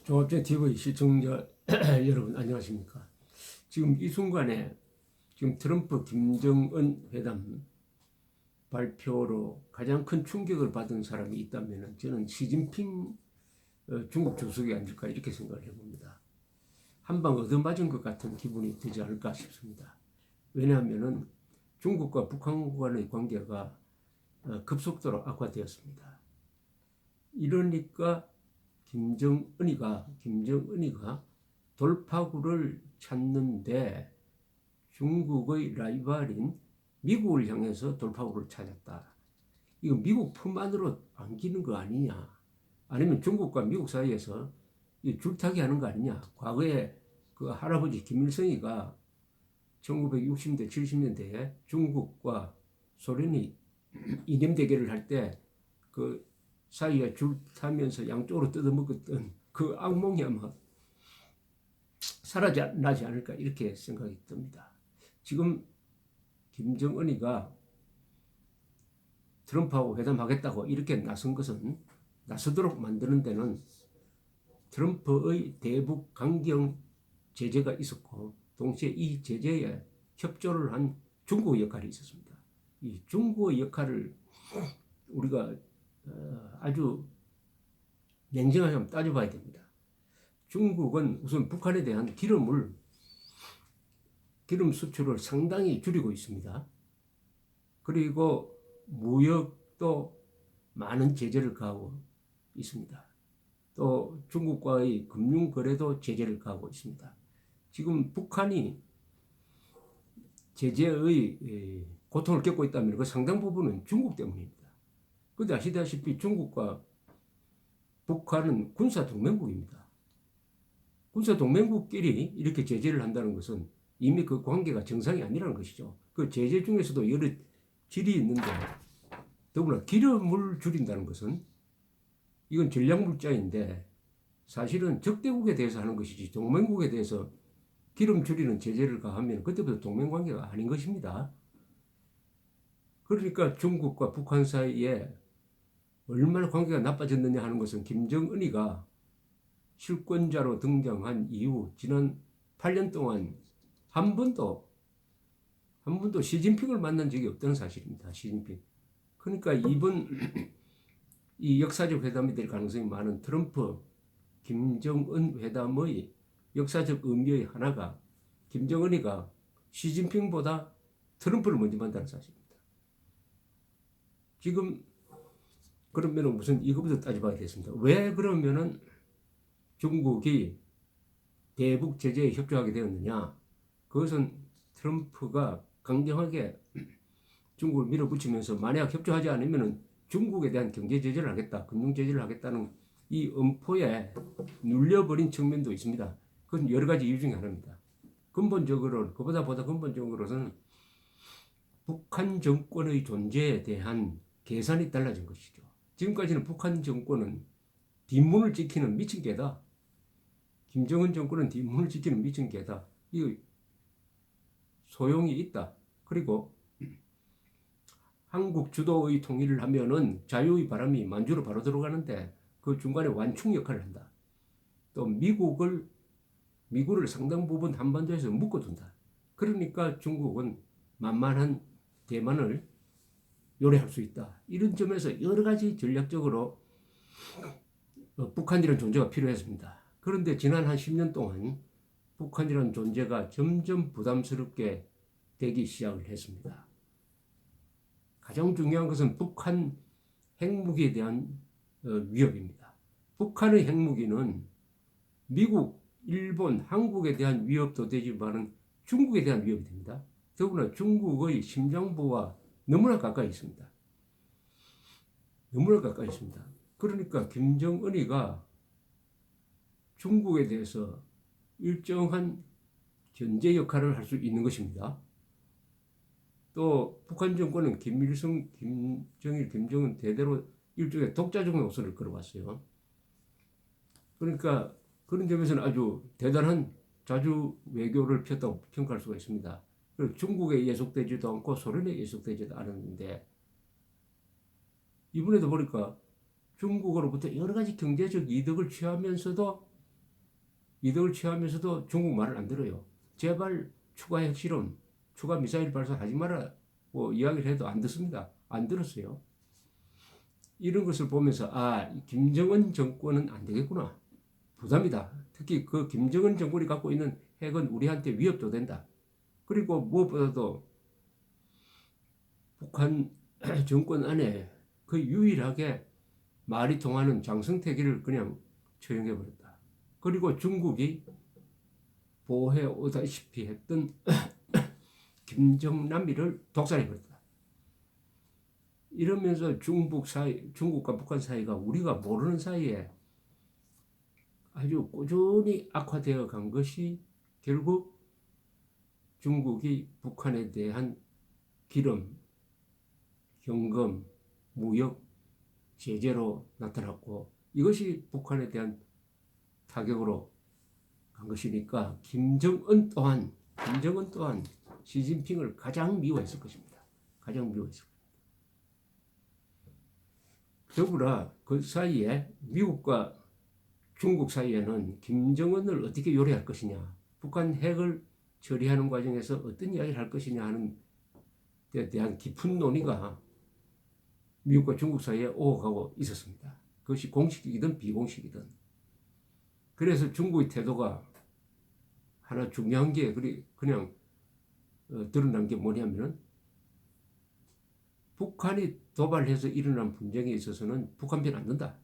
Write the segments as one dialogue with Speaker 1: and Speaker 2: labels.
Speaker 1: 종합제 TV 시청자 여러분 안녕하십니까? 지금 이 순간에 지금 트럼프 김정은 회담 발표로 가장 큰 충격을 받은 사람이 있다면 저는 시진핑 중국 주석이 아닐까 이렇게 생각을 해봅니다. 한 방 얻어맞은 것 같은 기분이 들지 않을까 싶습니다. 왜냐하면 중국과 북한 간의 관계가 급속도로 악화되었습니다. 이러니까 김정은이가 돌파구를 찾는데 중국의 라이벌인 미국을 향해서 돌파구를 찾았다. 이거 미국 품 안으로 안기는 거 아니냐? 아니면 중국과 미국 사이에서 줄타기 하는 거 아니냐? 과거에 그 할아버지 김일성이가 1960년대, 70년대에 중국과 소련이 이념 대결을 할 때 그 사이에 줄 타면서 양쪽으로 뜯어먹었던 그 악몽이 아마 사라져나지 않을까 이렇게 생각이 듭니다. 지금 김정은이가 트럼프하고 회담하겠다고 이렇게 나선 것은 나서도록 만드는 데는 트럼프의 대북 강경 제재가 있었고 동시에 이 제재에 협조를 한 중국의 역할이 있었습니다. 이 중국의 역할을 우리가 아주 냉정하게 한번 따져봐야 됩니다. 중국은 우선 북한에 대한 기름 수출을 상당히 줄이고 있습니다. 그리고 무역도 많은 제재를 가하고 있습니다. 또 중국과의 금융 거래도 제재를 가하고 있습니다. 지금 북한이 제재의 고통을 겪고 있다면 그 상당 부분은 중국 때문입니다. 그런데 아시다시피 중국과 북한은 군사동맹국입니다. 군사동맹국끼리 이렇게 제재를 한다는 것은 이미 그 관계가 정상이 아니라는 것이죠. 그 제재 중에서도 여러 질이 있는데 더구나 기름을 줄인다는 것은 이건 전략물자인데 사실은 적대국에 대해서 하는 것이지 동맹국에 대해서 기름 줄이는 제재를 가하면 그때부터 동맹관계가 아닌 것입니다. 그러니까 중국과 북한 사이에 얼마나 관계가 나빠졌느냐 하는 것은 김정은이가 실권자로 등장한 이후 지난 8년 동안 한 번도 시진핑을 만난 적이 없다는 사실입니다. 시진핑. 그러니까 이번 이 역사적 회담이 될 가능성이 많은 트럼프 김정은 회담의 역사적 의미의 하나가 김정은이가 시진핑보다 트럼프를 먼저 만나는 사실입니다. 지금 그러면 무슨 이거부터 따져봐야 되겠습니다. 왜 그러면은 중국이 대북 제재에 협조하게 되었느냐? 그것은 트럼프가 강경하게 중국을 밀어붙이면서 만약 협조하지 않으면 중국에 대한 경제 제재를 하겠다, 금융 제재를 하겠다는 이 엄포에 눌려버린 측면도 있습니다. 그건 여러 가지 이유 중에 하나입니다. 그보다 근본적으로는 북한 정권의 존재에 대한 계산이 달라진 것이죠. 지금까지는 북한 정권은 뒷문을 지키는 미친 개다. 김정은 정권은 뒷문을 지키는 미친 개다. 이 소용이 있다. 그리고 한국 주도의 통일을 하면은 자유의 바람이 만주로 바로 들어가는데 그 중간에 완충 역할을 한다. 또 미국을 상당 부분 한반도에서 묶어둔다. 그러니까 중국은 만만한 대만을 요래할 수 있다. 이런 점에서 여러 가지 전략적으로 북한이라는 존재가 필요했습니다. 그런데 지난 한 10년 동안 북한이라는 존재가 점점 부담스럽게 되기 시작을 했습니다. 가장 중요한 것은 북한 핵무기에 대한 위협입니다. 북한의 핵무기는 미국, 일본, 한국에 대한 위협도 되지만은 중국에 대한 위협이 됩니다. 더구나 중국의 심장부와 너무나 가까이 있습니다. 너무나 가까이 있습니다. 그러니까 김정은이가 중국에 대해서 일정한 견제 역할을 할 수 있는 것입니다. 또 북한 정권은 김일성, 김정일, 김정은 대대로 일종의 독자적 노선을 걸어왔어요. 그러니까 그런 점에서는 아주 대단한 자주 외교를 폈다고 평가할 수가 있습니다. 그리고 중국에 예속되지도 않고 소련에 예속되지도 않았는데 이번에도 보니까 중국으로부터 여러 가지 경제적 이득을 취하면서도 이득을 취하면서도 중국 말을 안 들어요. 제발 추가 핵실험, 추가 미사일 발사하지 마라. 뭐 이야기를 해도 안 듣습니다. 안 들었어요. 이런 것을 보면서 김정은 정권은 안 되겠구나. 부담이다. 특히 그 김정은 정권이 갖고 있는 핵은 우리한테 위협도 된다. 그리고 무엇보다도 북한 정권 안에 그 유일하게 말이 통하는 장성택이를 그냥 처형해버렸다. 그리고 중국이 보호해 오다시피 했던 김정남이를 독살해버렸다. 이러면서 중국과 북한 사이가 우리가 모르는 사이에 아주 꾸준히 악화되어 간 것이 결국 중국이 북한에 대한 기름, 현금, 무역 제재로 나타났고 이것이 북한에 대한 타격으로 간 것이니까 김정은 또한 시진핑을 가장 미워했을 것입니다. 가장 미워했을 것입니다. 더불어 그 사이에 미국과 중국 사이에는 김정은을 어떻게 요리할 것이냐, 북한 핵을 처리하는 과정에서 어떤 이야기를 할 것이냐 하는 데 대한 깊은 논의가 미국과 중국 사이에 오가고 있었습니다. 그것이 공식이든 비공식이든. 그래서 중국의 태도가 하나 중요한 게 그냥 드러난 게 뭐냐면은 북한이 도발해서 일어난 분쟁에 있어서는 북한 편 안 든다.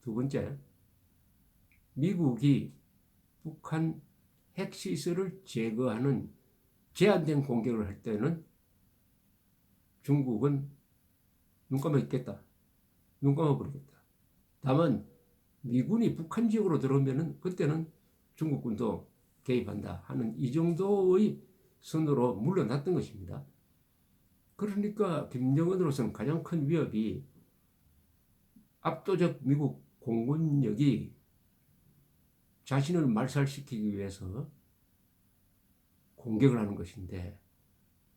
Speaker 1: 두 번째, 미국이 북한 핵시설을 제거하는 제한된 공격을 할 때는 중국은 눈 감아 있겠다. 눈 감아 버리겠다. 다만 미군이 북한 지역으로 들어오면은 그때는 중국군도 개입한다 하는 이 정도의 선으로 물러났던 것입니다. 그러니까 김정은으로서는 가장 큰 위협이 압도적 미국 공군력이 자신을 말살시키기 위해서 공격을 하는 것인데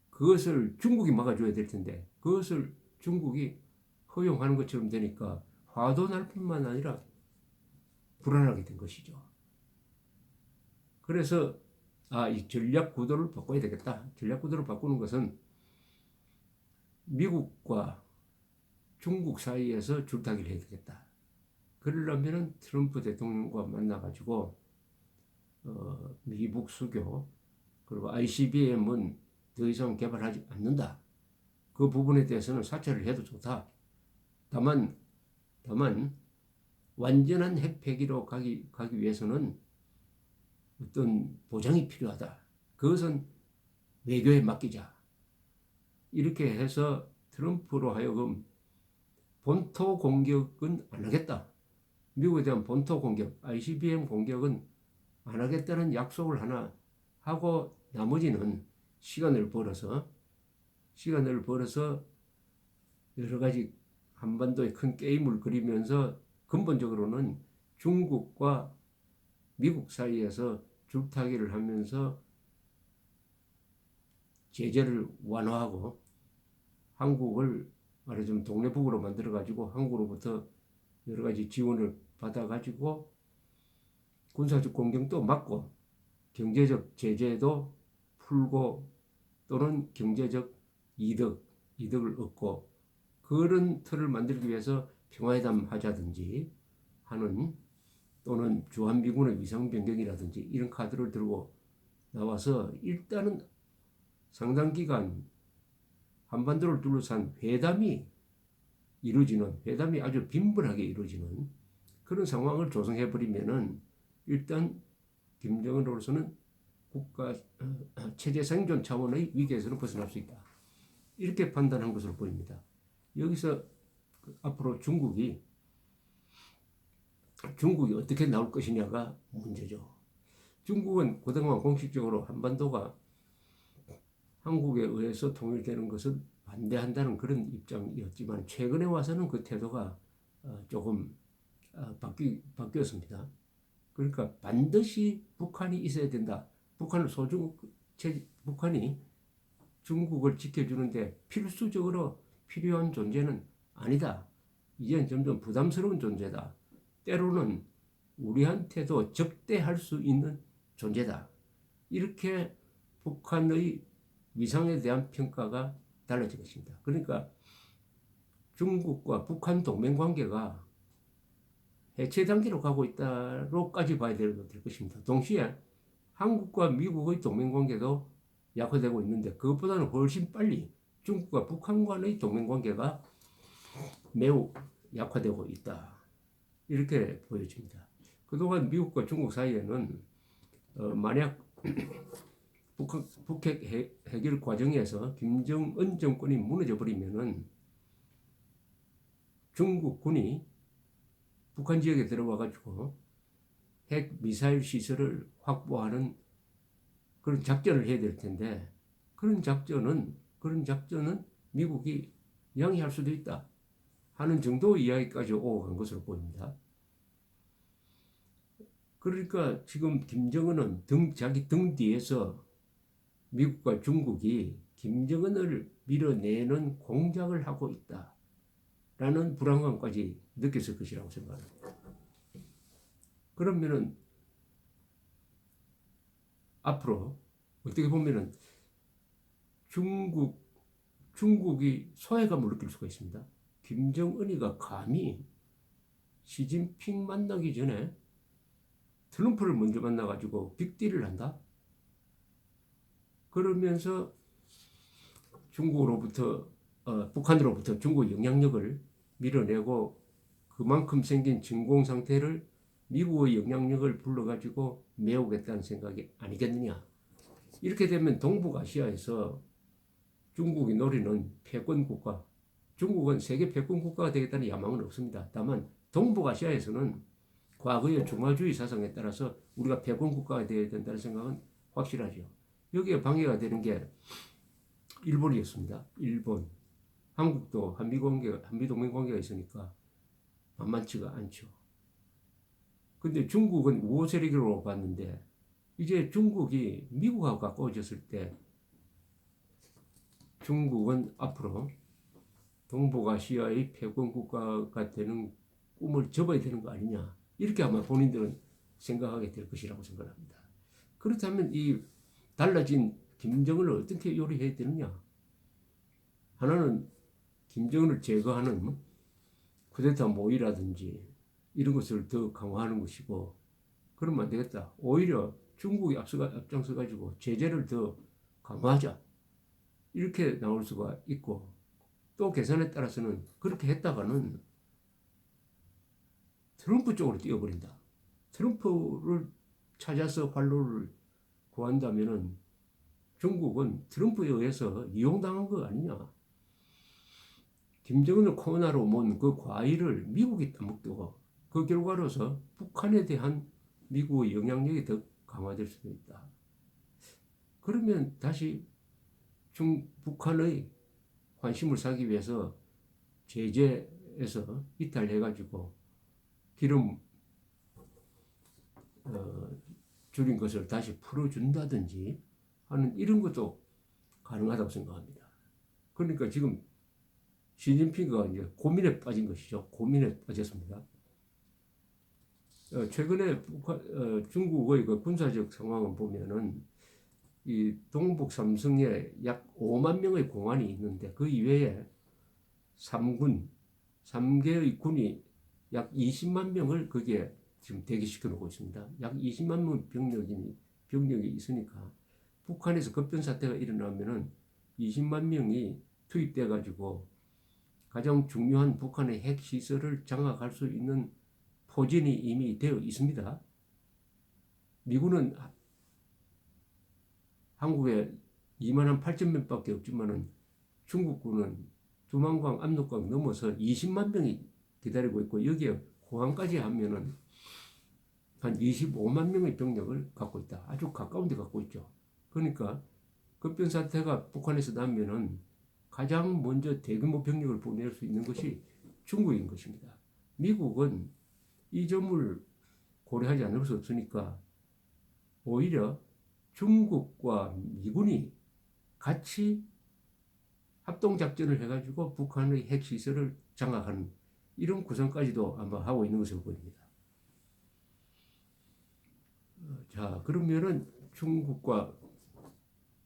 Speaker 1: 그것을 중국이 막아줘야 될 텐데 그것을 중국이 허용하는 것처럼 되니까 화도 날 뿐만 아니라 불안하게 된 것이죠. 그래서 이 전략 구도를 바꿔야 되겠다. 전략 구도를 바꾸는 것은 미국과 중국 사이에서 줄타기를 해야 되겠다. 그러려면 트럼프 대통령과 만나가지고 미북 수교 그리고 ICBM은 더 이상 개발하지 않는다. 그 부분에 대해서는 사퇴를 해도 좋다. 다만 완전한 핵 폐기로 가기 위해서는 어떤 보장이 필요하다. 그것은 외교에 맡기자. 이렇게 해서 트럼프로 하여금 본토 공격은 안 하겠다. 미국에 대한 본토 공격, ICBM 공격은 안 하겠다는 약속을 하나 하고 나머지는 시간을 벌어서 여러 가지 한반도의 큰 게임을 그리면서 근본적으로는 중국과 미국 사이에서 줄타기를 하면서 제재를 완화하고 한국을 말하자면 동네북으로 만들어가지고 한국으로부터 여러 가지 지원을 받아가지고 군사적 공격도 막고 경제적 제재도 풀고 또는 경제적 이득을 얻고 그런 틀을 만들기 위해서 평화회담 하자든지 하는 또는 주한미군의 위상 변경이라든지 이런 카드를 들고 나와서 일단은 상당 기간 한반도를 둘러싼 회담이 아주 빈번하게 이루어지는 그런 상황을 조성해버리면은 일단 김정은으로서는 국가 체제 생존 차원의 위기에서는 벗어날 수 있다. 이렇게 판단한 것으로 보입니다. 여기서 앞으로 중국이 어떻게 나올 것이냐가 문제죠. 중국은 그동안 공식적으로 한반도가 한국에 의해서 통일되는 것을 반대한다는 그런 입장이었지만 최근에 와서는 그 태도가 조금 바뀌었습니다. 그러니까 반드시 북한이 있어야 된다. 북한이 중국을 지켜주는데 필수적으로 필요한 존재는 아니다. 이제는 점점 부담스러운 존재다. 때로는 우리한테도 적대할 수 있는 존재다. 이렇게 북한의 위상에 대한 평가가 달라진 것입니다. 그러니까 중국과 북한 동맹 관계가 해체 단계로 가고 있다로까지 봐야 될 것입니다. 동시에 한국과 미국의 동맹 관계도 약화되고 있는데 그것보다는 훨씬 빨리 중국과 북한 간의 동맹 관계가 매우 약화되고 있다. 이렇게 보여집니다. 그동안 미국과 중국 사이에는 만약 북핵 해결 과정에서 김정은 정권이 무너져 버리면은 중국군이 북한 지역에 들어와 가지고 핵 미사일 시설을 확보하는 그런 작전을 해야 될 텐데 그런 작전은 미국이 양해할 수도 있다 하는 정도의 이야기까지 오고 간 것으로 보입니다. 그러니까 지금 김정은은 자기 등 뒤에서 미국과 중국이 김정은을 밀어내는 공작을 하고 있다라는 불안감까지 느꼈을 것이라고 생각합니다. 그러면은 앞으로 어떻게 보면은 중국이 소외감을 느낄 수가 있습니다. 김정은이가 감히 시진핑 만나기 전에 트럼프를 먼저 만나가지고 빅딜을 한다? 그러면서 북한으로부터 중국 영향력을 밀어내고 그만큼 생긴 진공 상태를 미국의 영향력을 불러가지고 메우겠다는 생각이 아니겠느냐. 이렇게 되면 동북아시아에서 중국이 노리는 패권 국가, 중국은 세계 패권 국가가 되겠다는 야망은 없습니다. 다만 동북아시아에서는 과거의 중화주의 사상에 따라서 우리가 패권 국가가 되어야 된다는 생각은 확실하죠. 여기에 방해가 되는 게 일본이었습니다. 일본. 한국도 한미동맹 관계가 있으니까 만만치가 않죠. 근데 중국은 우호 세력으로 봤는데 이제 중국이 미국하고 가까워졌을 때 중국은 앞으로 동북아시아의 패권 국가가 되는 꿈을 접어야 되는 거 아니냐. 이렇게 아마 본인들은 생각하게 될 것이라고 생각합니다. 그렇다면 이 달라진 김정은을 어떻게 요리해야 되느냐. 하나는 김정은을 제거하는 쿠데타 모의라든지 이런 것을 더 강화하는 것이고 그러면 안 되겠다. 오히려 중국이 앞장서 가지고 제재를 더 강화하자. 이렇게 나올 수가 있고 또 계산에 따라서는 그렇게 했다가는 트럼프 쪽으로 뛰어버린다. 트럼프를 찾아서 활로를 구한다면은 중국은 트럼프에 의해서 이용당한 거 아니냐. 김정은을 코로나로 모은 그 과일을 미국이 따먹고 그 결과로서 북한에 대한 미국의 영향력이 더 강화될 수도 있다. 그러면 다시 북한의 관심을 사기 위해서 제재에서 이탈해가지고 기름 줄인 것을 다시 풀어준다든지 하는 이런 것도 가능하다고 생각합니다. 그러니까 지금 시진핑가 이제 고민에 빠진 것이죠. 고민에 빠졌습니다. 최근에 중국의 그 군사적 상황을 보면은 이 동북 삼성에 약 5만 명의 공안이 있는데 그 이외에 3개의 군이 약 20만 명을 거기에 지금 대기시켜 놓고 있습니다. 약 20만 명 병력이 있으니까 북한에서 급변 사태가 일어나면은 20만 명이 투입돼 가지고 가장 중요한 북한의 핵 시설을 장악할 수 있는 포진이 이미 되어 있습니다. 미군은 한국에 2만 8천 명밖에 없지만은 중국군은 두만강, 압록강 넘어서 20만 명이 기다리고 있고 여기에 공항까지 하면은 한 25만 명의 병력을 갖고 있다. 아주 가까운 데 갖고 있죠. 그러니까 급변 사태가 북한에서 나면은 가장 먼저 대규모 병력을 보낼 수 있는 것이 중국인 것입니다. 미국은 이 점을 고려하지 않을 수 없으니까 오히려 중국과 미군이 같이 합동작전을 해가지고 북한의 핵시설을 장악하는 이런 구상까지도 아마 하고 있는 것으로 보입니다. 자, 그러면은 중국과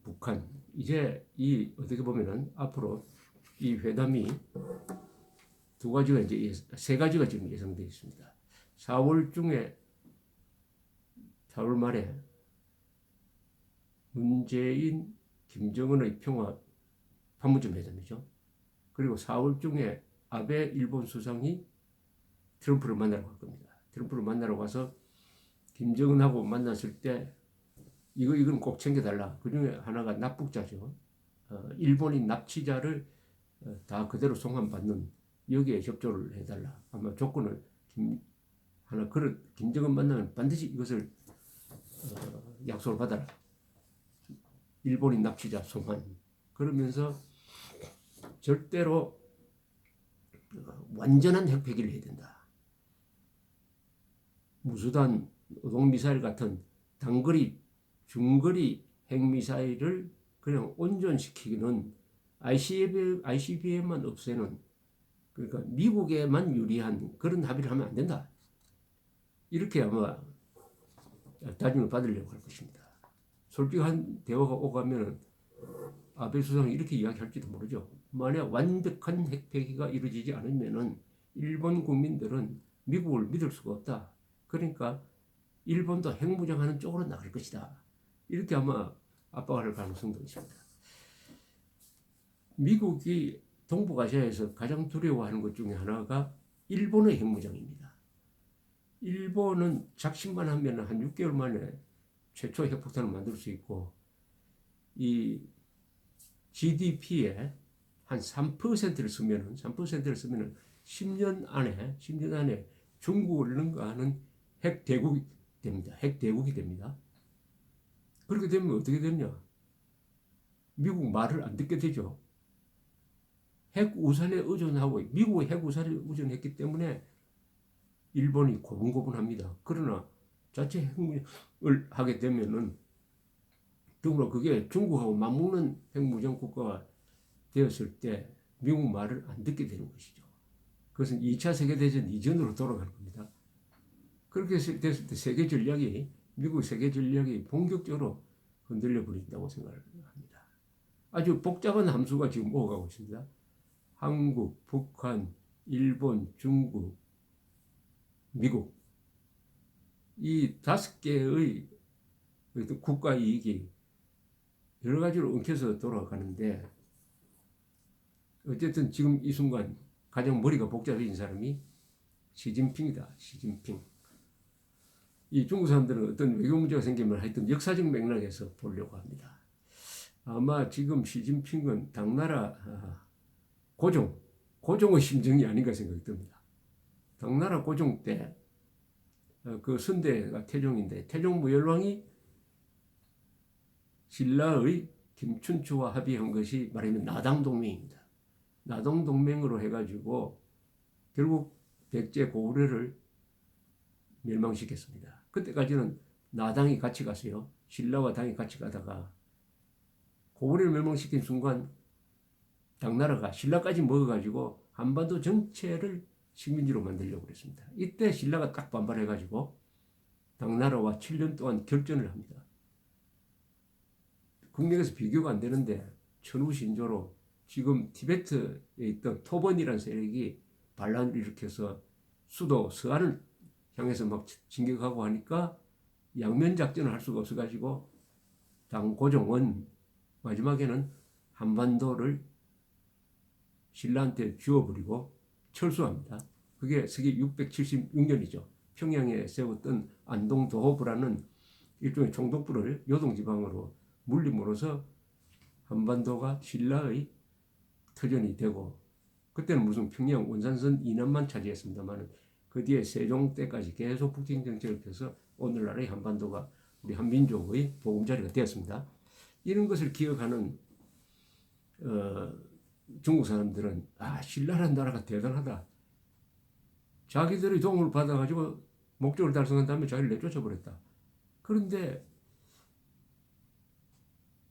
Speaker 1: 북한 이제 이 어떻게 보면은 앞으로 이 회담이 두 가지가 이제 세 가지가 지금 예상되어 있습니다. 4월 중에 4월 말에 문재인, 김정은의 평화 판문점 회담이죠. 그리고 4월 중에 아베 일본 수상이 트럼프를 만나러 갈 겁니다. 트럼프를 만나러 가서 김정은하고 만났을 때 이건 꼭 챙겨달라. 그 중에 하나가 납북자죠. 일본인 납치자를 다 그대로 송환받는 여기에 협조를 해달라. 아마 조건을 김정은 만나면 반드시 이것을 약속을 받아라. 일본인 납치자 송환. 그러면서 절대로 완전한 핵폐기를 해야 된다. 무수단 노동미사일 같은 단거리, 중거리 핵미사일을 그냥 온전시키기는 ICBM만 없애는, 그러니까 미국에만 유리한 그런 합의를 하면 안 된다. 이렇게 아마 다짐을 받으려고 할 것입니다. 솔직한 대화가 오가면 아베 수상이 이렇게 이야기할지도 모르죠. 만약 완벽한 핵폐기가 이루어지지 않으면은 일본 국민들은 미국을 믿을 수가 없다. 그러니까 일본도 핵무장하는 쪽으로 나갈 것이다. 이렇게 아마 압박할 가능성도 있습니다. 미국이 동북아시아에서 가장 두려워하는 것 중에 하나가 일본의 핵무장입니다. 일본은 작심만 하면 한 6개월 만에 최초 핵폭탄을 만들 수 있고, 이 GDP의 한 3%를 쓰면은 10년 안에 중국을 능가하는 핵 대국이 됩니다. 핵 대국이 됩니다. 그렇게 되면 어떻게 되냐? 미국 말을 안 듣게 되죠. 핵 우산에 의존하고 미국의 핵 우산에 의존했기 때문에 일본이 고분고분합니다. 그러나 자체 핵무장을 하게 되면은 더불어 그게 중국하고 맞먹는 핵무장 국가가 되었을 때 미국 말을 안 듣게 되는 것이죠. 그것은 2차 세계대전 이전으로 돌아가는 겁니다. 그렇게 됐을 때 미국 세계 전략이 본격적으로 흔들려 버린다고 생각을 합니다. 아주 복잡한 함수가 지금 오가고 있습니다. 한국, 북한, 일본, 중국, 미국, 이 5개의 국가 이익이 여러 가지로 엉켜서 돌아가는데, 어쨌든 지금 이 순간 가장 머리가 복잡해진 사람이 시진핑이다. 시진핑. 이 중국 사람들은 어떤 외교 문제가 생기면 하여튼 역사적 맥락에서 보려고 합니다. 아마 지금 시진핑은 당나라 고종의 심정이 아닌가 생각이 듭니다. 당나라 고종 때 그 선대가 태종인데 태종 무열왕이 신라의 김춘추와 합의한 것이 말하면 나당동맹입니다. 나당동맹으로 해가지고 결국 백제 고구려를 멸망시켰습니다. 그때까지는 나당이 같이 갔어요. 신라와 당이 같이 가다가 고구려를 멸망시킨 순간 당나라가 신라까지 먹어가지고 한반도 전체를 식민지로 만들려고 그랬습니다. 이때 신라가 딱 반발해가지고 당나라와 7년 동안 결전을 합니다. 국내에서 비교가 안 되는데 천우신조로 지금 티베트에 있던 토번이라는 세력이 반란을 일으켜서 수도 서안을 향해서 막 진격하고 하니까 양면 작전을 할 수가 없어가지고 당고종은 마지막에는 한반도를 신라한테 주어버리고 철수합니다. 그게 서기 676년이죠. 평양에 세웠던 안동도호부라는 일종의 총독부를 요동지방으로 물림으로써 한반도가 신라의 터전이 되고, 그때는 무슨 평양 원산선 이남만 차지했습니다만 그 뒤에 세종 때까지 계속 북진 정책을 펴서 오늘날의 한반도가 우리 한민족의 보금자리가 되었습니다. 이런 것을 기억하는 중국 사람들은 신라라는 나라가 대단하다. 자기들의 도움을 받아가지고 목적을 달성한 다음에 자기를 내쫓아 버렸다. 그런데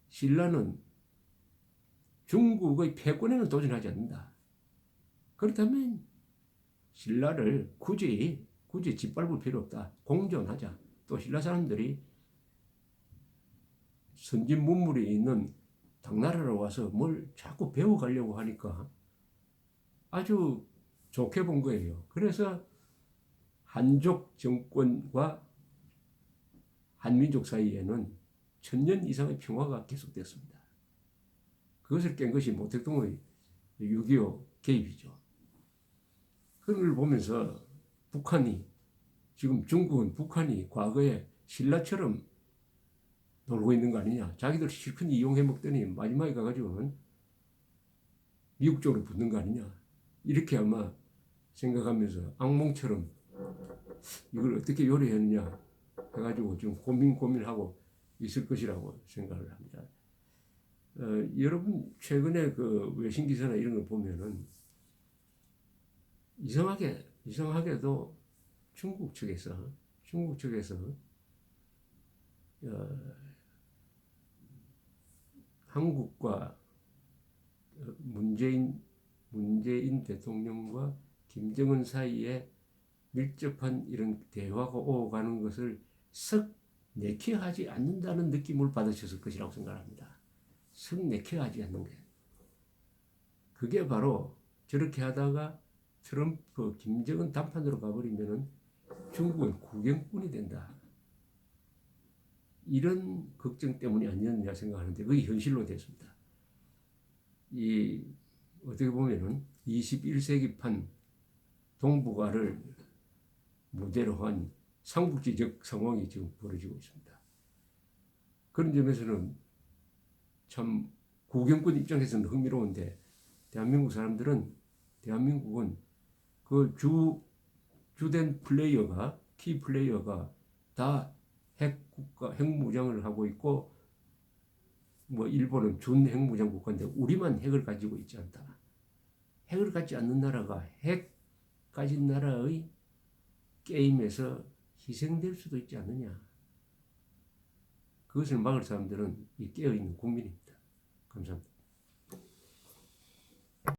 Speaker 1: 신라는 중국의 패권에는 도전하지 않는다. 그렇다면 신라를 굳이 짓밟을 필요 없다. 공존하자. 또 신라 사람들이 선진 문물이 있는 당나라로 와서 뭘 자꾸 배워가려고 하니까 아주 좋게 본 거예요. 그래서 한족 정권과 한민족 사이에는 1000년 이상의 평화가 계속됐습니다. 그것을 깬 것이 모택동의 6.25 개입이죠. 그런 걸 보면서 지금 중국은 북한이 과거에 신라처럼 놀고 있는 거 아니냐. 자기들 실컷 이용해 먹더니 마지막에 가가지고는 미국 쪽으로 붙는 거 아니냐. 이렇게 아마 생각하면서 악몽처럼 이걸 어떻게 요리했느냐 해가지고 좀 고민하고 있을 것이라고 생각을 합니다. 여러분 최근에 그 외신 기사나 이런 거 보면은 이상하게도 중국 측에서 한국과 문재인 대통령과 김정은 사이에 밀접한 이런 대화가 오가는 것을 썩 내키하지 않는다는 느낌을 받으셨을 것이라고 생각합니다. 썩 내키하지 않는 게. 그게 바로 저렇게 하다가 트럼프, 김정은 단판으로 가버리면은 중국은 구경꾼이 된다. 이런 걱정 때문이 아니었느냐 생각하는데 그게 현실로 됐습니다. 어떻게 보면은 21세기판 동북아를 무대로 한 삼국지적 상황이 지금 벌어지고 있습니다. 그런 점에서는 참 구경꾼 입장에서는 흥미로운데 대한민국은 그 주된 키 플레이어가 다 핵무장을 하고 있고, 뭐 일본은 준핵무장 국가인데 우리만 핵을 가지고 있지 않다. 핵을 갖지 않는 나라가 핵 가진 나라의 게임에서 희생될 수도 있지 않느냐. 그것을 막을 사람들은 이 깨어있는 국민입니다. 감사합니다.